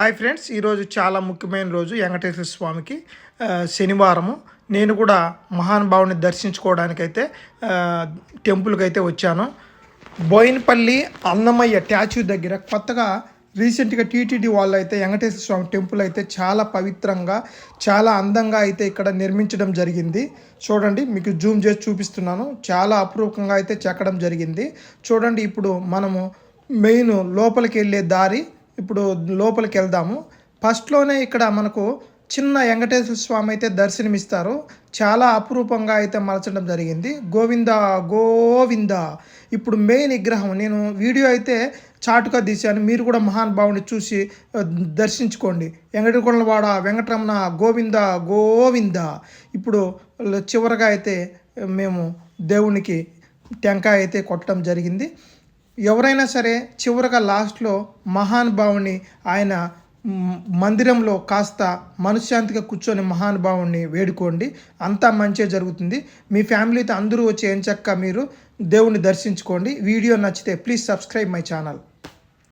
Hi friends, ఈరోజు చాలా ముఖ్యమైన రోజు వెంకటేశ్వర స్వామికి శనివారము. నేను కూడా మహానుభావుని దర్శించుకోవడానికైతే టెంపుల్కి అయితే వచ్చాను. బోయినపల్లి అన్నమయ్య ట్యాచ్యూ దగ్గర కొత్తగా రీసెంట్గా టీటీడీ వాళ్ళు అయితే వెంకటేశ్వర స్వామి టెంపుల్ అయితే చాలా పవిత్రంగా చాలా అందంగా అయితే ఇక్కడ నిర్మించడం జరిగింది. చూడండి, మీకు జూమ్ చేసి చూపిస్తున్నాను. చాలా అపురూపంగా అయితే చెక్కడం జరిగింది. చూడండి, ఇప్పుడు మనము మెయిన్ లోపలికి వెళ్ళే దారి. ఇప్పుడు లోపలికి వెళ్దాము. ఫస్ట్లోనే ఇక్కడ మనకు చిన్న వెంకటేశ్వర స్వామి అయితే దర్శనమిస్తారు. చాలా అపురూపంగా అయితే మలచడం జరిగింది. గోవింద గోవింద. ఇప్పుడు మెయిన్ విగ్రహం నేను వీడియో అయితే చాటుగా తీశాను. మీరు కూడా మహానుభావుని చూసి దర్శించుకోండి. వెంకటకొండలవాడ వెంకటరమణ గోవింద గోవింద. ఇప్పుడు చివరగా అయితే మేము దేవునికి టెంకాయ అయితే కొట్టడం జరిగింది. ఎవరైనా సరే చివరగా లాస్ట్లో మహానుభావుని ఆయన మందిరంలో కాస్త మనశ్శాంతిగా కూర్చొని మహానుభావుని వేడుకోండి. అంతా మంచిగా జరుగుతుంది. మీ ఫ్యామిలీతో అందరూ వచ్చి ఎంచక్కా మీరు దేవుణ్ణి దర్శించుకోండి. వీడియో నచ్చితే ప్లీజ్ సబ్స్క్రైబ్ మై ఛానల్.